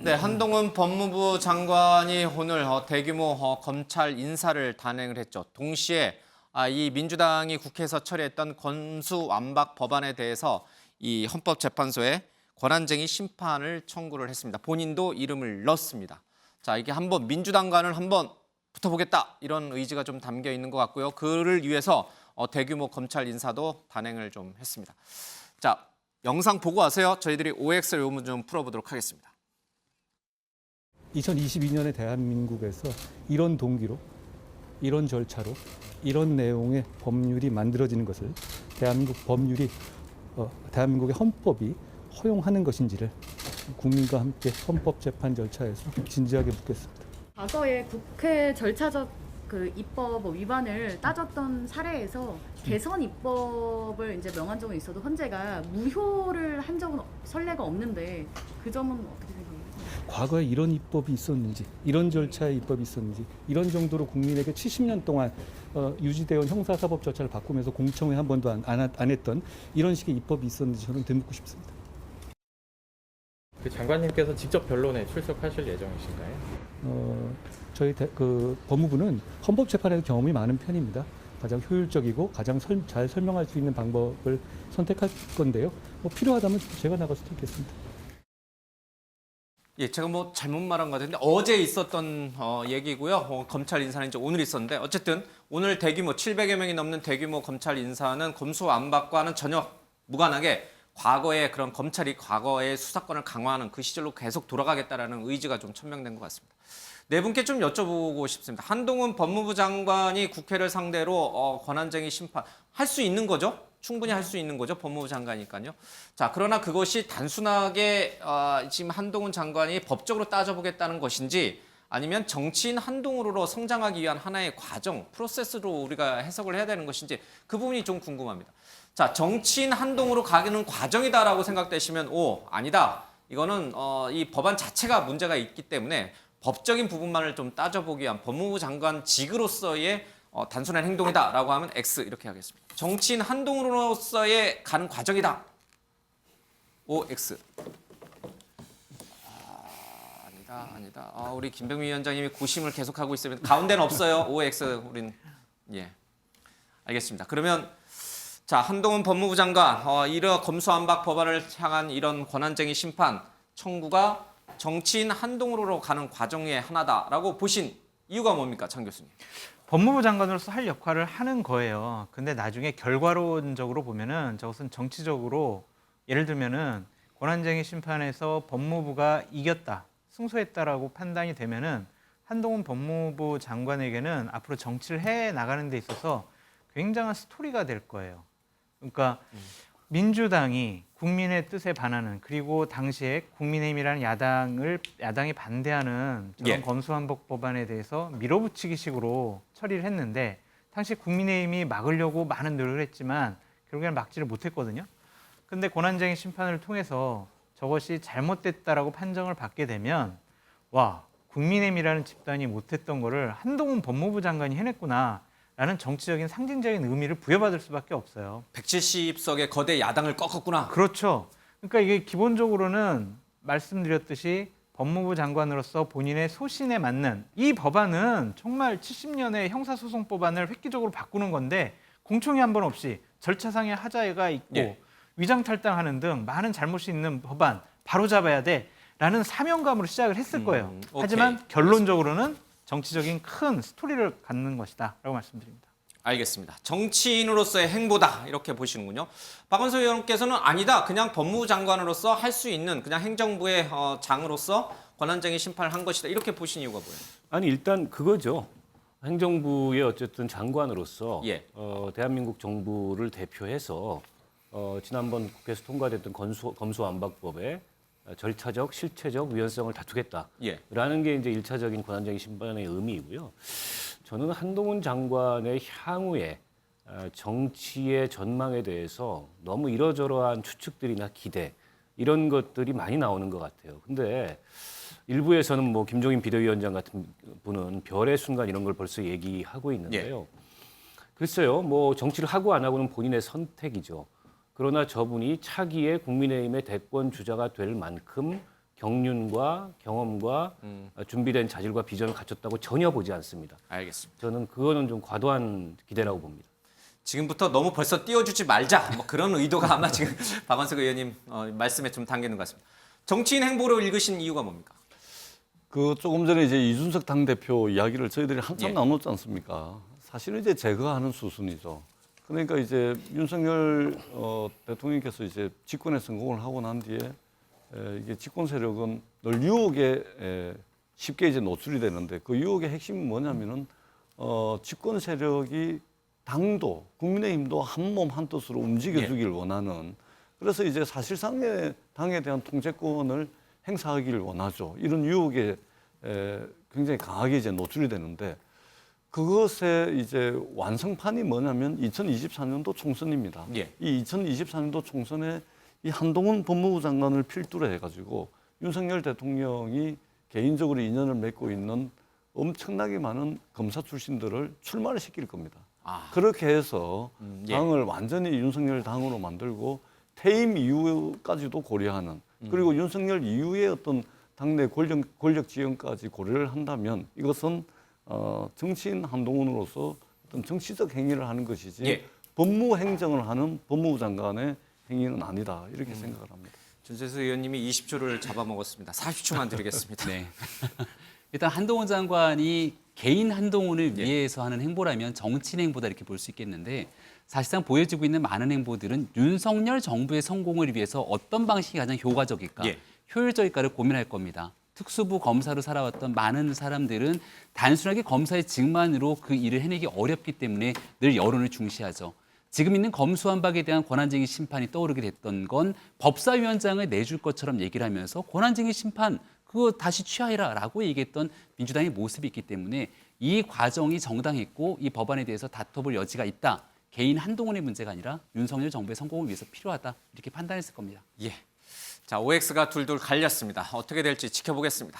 네, 한동훈 법무부 장관이 오늘 대규모 검찰 인사를 단행을 했죠. 동시에 이 민주당이 국회에서 처리했던 건수완박 법안에 대해서 이 헌법재판소에 권한쟁의 심판을 청구를 했습니다. 본인도 이름을 넣었습니다. 자, 이게 한번 민주당과는 한번 붙어보겠다 이런 의지가 좀 담겨 있는 것 같고요. 그를 위해서 대규모 검찰 인사도 단행을 좀 했습니다. 자, 영상 보고 와서요. 저희들이 OX 의문 좀 풀어보도록 하겠습니다. 2022년의 대한민국에서 이런 동기로, 이런 절차로, 이런 내용의 법률이 만들어지는 것을 대한민국의 헌법이 허용하는 것인지를 국민과 함께 헌법재판 절차에서 진지하게 묻겠습니다. 과거에 국회 절차적 입법 위반을 따졌던 사례에서 개선 입법을 이제 명한 적은 있어도 헌재가 무효를 한 적은 선례가 없는데 그 점은 어떻게 생각하세요? 과거에 이런 입법이 있었는지, 이런 절차의 입법이 있었는지, 이런 정도로 국민에게 70년 동안 유지되어 온 형사사법 절차를 바꾸면서 공청회 한 번도 안 했던 이런 식의 입법이 있었는지 저는 되묻고 싶습니다. 그 장관님께서 직접 변론에 출석하실 예정이신가요? 저희 법무부는 헌법재판에도 경험이 많은 편입니다. 가장 효율적이고 가장 잘 설명할 수 있는 방법을 선택할 건데요. 필요하다면 제가 나갈 수도 있겠습니다. 예, 제가 잘못 말한 것 같은데 어제 있었던 얘기고요. 검찰 인사는 이제 오늘 있었는데 어쨌든 오늘 대규모 700여 명이 넘는 대규모 검찰 인사는 검수완박과는 전혀 무관하게 과거에 그런 검찰이 과거의 수사권을 강화하는 그 시절로 계속 돌아가겠다라는 의지가 좀 천명된 것 같습니다. 네 분께 좀 여쭤보고 싶습니다. 한동훈 법무부 장관이 국회를 상대로 권한쟁의 심판 할 수 있는 거죠? 충분히 할 수 있는 거죠. 법무부 장관이니까요. 자, 그러나 그것이 단순하게 지금 한동훈 장관이 법적으로 따져보겠다는 것인지 아니면 정치인 한동훈으로 성장하기 위한 하나의 과정, 프로세스로 우리가 해석을 해야 되는 것인지 그 부분이 좀 궁금합니다. 자, 정치인 한동훈으로 가는 과정이다라고 생각되시면 아니다. 이거는 이 법안 자체가 문제가 있기 때문에 법적인 부분만을 좀 따져보기 위한 법무부 장관직으로서의 단순한 행동이다라고 하면 X 이렇게 하겠습니다. 정치인 한동훈으로서의 가는 과정이다. OX. 아니다. 우리 김병민 위원장님이 고심을 계속하고 있으면 가운데는 없어요. OX 우린 예. 알겠습니다. 그러면 자, 한동훈 법무부 장관 이런 검수완박 법안을 향한 이런 권한쟁의 심판 청구가 정치인 한동훈으로 가는 과정의 하나다라고 보신 이유가 뭡니까, 장 교수님? 법무부 장관으로서 할 역할을 하는 거예요. 근데 나중에 결과론적으로 보면은 저것은 정치적으로 예를 들면은 권한쟁의 심판에서 법무부가 이겼다, 승소했다라고 판단이 되면은 한동훈 법무부 장관에게는 앞으로 정치를 해 나가는 데 있어서 굉장한 스토리가 될 거예요. 그러니까 민주당이 국민의 뜻에 반하는, 그리고 당시에 국민의힘이라는 야당이 반대하는 저런 검수완박 법안에 대해서 밀어붙이기식으로 처리를 했는데 당시 국민의힘이 막으려고 많은 노력을 했지만 결국에는 막지를 못했거든요. 근데 권한쟁의 심판을 통해서 저것이 잘못됐다라고 판정을 받게 되면 국민의힘이라는 집단이 못했던 거를 한동훈 법무부 장관이 해냈구나 라는 정치적인 상징적인 의미를 부여받을 수밖에 없어요. 170석의 거대 야당을 꺾었구나. 그렇죠. 그러니까 이게 기본적으로는 말씀드렸듯이 법무부 장관으로서 본인의 소신에 맞는, 이 법안은 정말 70년의 형사소송법안을 획기적으로 바꾸는 건데 공청회 한 번 없이 절차상의 하자가 있고 위장탈당하는 등 많은 잘못이 있는 법안 바로잡아야 돼라는 사명감으로 시작을 했을 거예요. 하지만 결론적으로는 정치적인 큰 스토리를 갖는 것이다 라고 말씀드립니다. 알겠습니다. 정치인으로서의 행보다 이렇게 보시는군요. 박원석 의원께서는 아니다. 그냥 법무부 장관으로서 할 수 있는 그냥 행정부의 장으로서 권한쟁의 심판을 한 것이다. 이렇게 보신 이유가 뭐예요? 아니 일단 그거죠. 행정부의 어쨌든 장관으로서 대한민국 정부를 대표해서 지난번 국회에서 통과됐던 검수완박법에 절차적, 실체적 위헌성을 다투겠다라는 게 이제 1차적인 권한쟁의 심판의 의미이고요. 저는 한동훈 장관의 향후에 정치의 전망에 대해서 너무 이러저러한 추측들이나 기대 이런 것들이 많이 나오는 것 같아요. 근데 일부에서는 김종인 비대위원장 같은 분은 별의 순간 이런 걸 벌써 얘기하고 있는데요. 글쎄요, 정치를 하고 안 하고는 본인의 선택이죠. 그러나 저분이 차기의 국민의힘의 대권 주자가 될 만큼 경륜과 경험과 준비된 자질과 비전을 갖췄다고 전혀 보지 않습니다. 알겠습니다. 저는 그거는 좀 과도한 기대라고 봅니다. 지금부터 너무 벌써 띄워주지 말자 뭐 그런 의도가 아마 지금 박원석 의원님 말씀에 좀 담기는 것 같습니다. 정치인 행보로 읽으신 이유가 뭡니까? 그 조금 전에 이제 이준석 당대표 이야기를 저희들이 한참 예. 나눴지 않습니까? 사실은 이제 제거하는 수순이죠. 그러니까 이제 윤석열 대통령께서 이제 집권에 성공을 하고 난 뒤에 이게 집권 세력은 늘 유혹에 쉽게 이제 노출이 되는데 그 유혹의 핵심은 뭐냐면은 집권 세력이 당도 국민의힘도 한 몸 한 뜻으로 움직여주길 원하는 그래서 이제 사실상의 당에 대한 통제권을 행사하기를 원하죠. 이런 유혹에 굉장히 강하게 이제 노출이 되는데 그것의 이제 완성판이 뭐냐면 2024년도 총선입니다. 예. 이 2024년도 총선에 이 한동훈 법무부 장관을 필두로 해가지고 윤석열 대통령이 개인적으로 인연을 맺고 있는 엄청나게 많은 검사 출신들을 출마를 시킬 겁니다. 그렇게 해서 예. 당을 완전히 윤석열 당으로 만들고 퇴임 이후까지도 고려하는 그리고 윤석열 이후의 어떤 당내 권력 지형까지 고려를 한다면 이것은 정치인 한동훈으로서 어떤 정치적 행위를 하는 것이지 예. 법무 행정을 하는 법무부 장관의 행위는 아니다 이렇게 생각을 합니다. 전재수 의원님이 20초를 잡아먹었습니다. 40초만 드리겠습니다. 네. 일단 한동훈 장관이 개인 한동훈을 예. 위해서 하는 행보라면 정치인 행보다 이렇게 볼 수 있겠는데 사실상 보여지고 있는 많은 행보들은 윤석열 정부의 성공을 위해서 어떤 방식이 가장 효과적일까, 예. 효율적일까를 고민할 겁니다. 특수부 검사로 살아왔던 많은 사람들은 단순하게 검사의 직만으로 그 일을 해내기 어렵기 때문에 늘 여론을 중시하죠. 지금 있는 검수완박에 대한 권한쟁의 심판이 떠오르게 됐던 건 법사위원장을 내줄 것처럼 얘기를 하면서 권한쟁의 심판 그거 다시 취하해라라고 얘기했던 민주당의 모습이 있기 때문에 이 과정이 정당했고 이 법안에 대해서 다퉈볼 여지가 있다. 개인 한동훈의 문제가 아니라 윤석열 정부의 성공을 위해서 필요하다. 이렇게 판단했을 겁니다. 예. 자, OX가 둘둘 갈렸습니다. 어떻게 될지 지켜보겠습니다.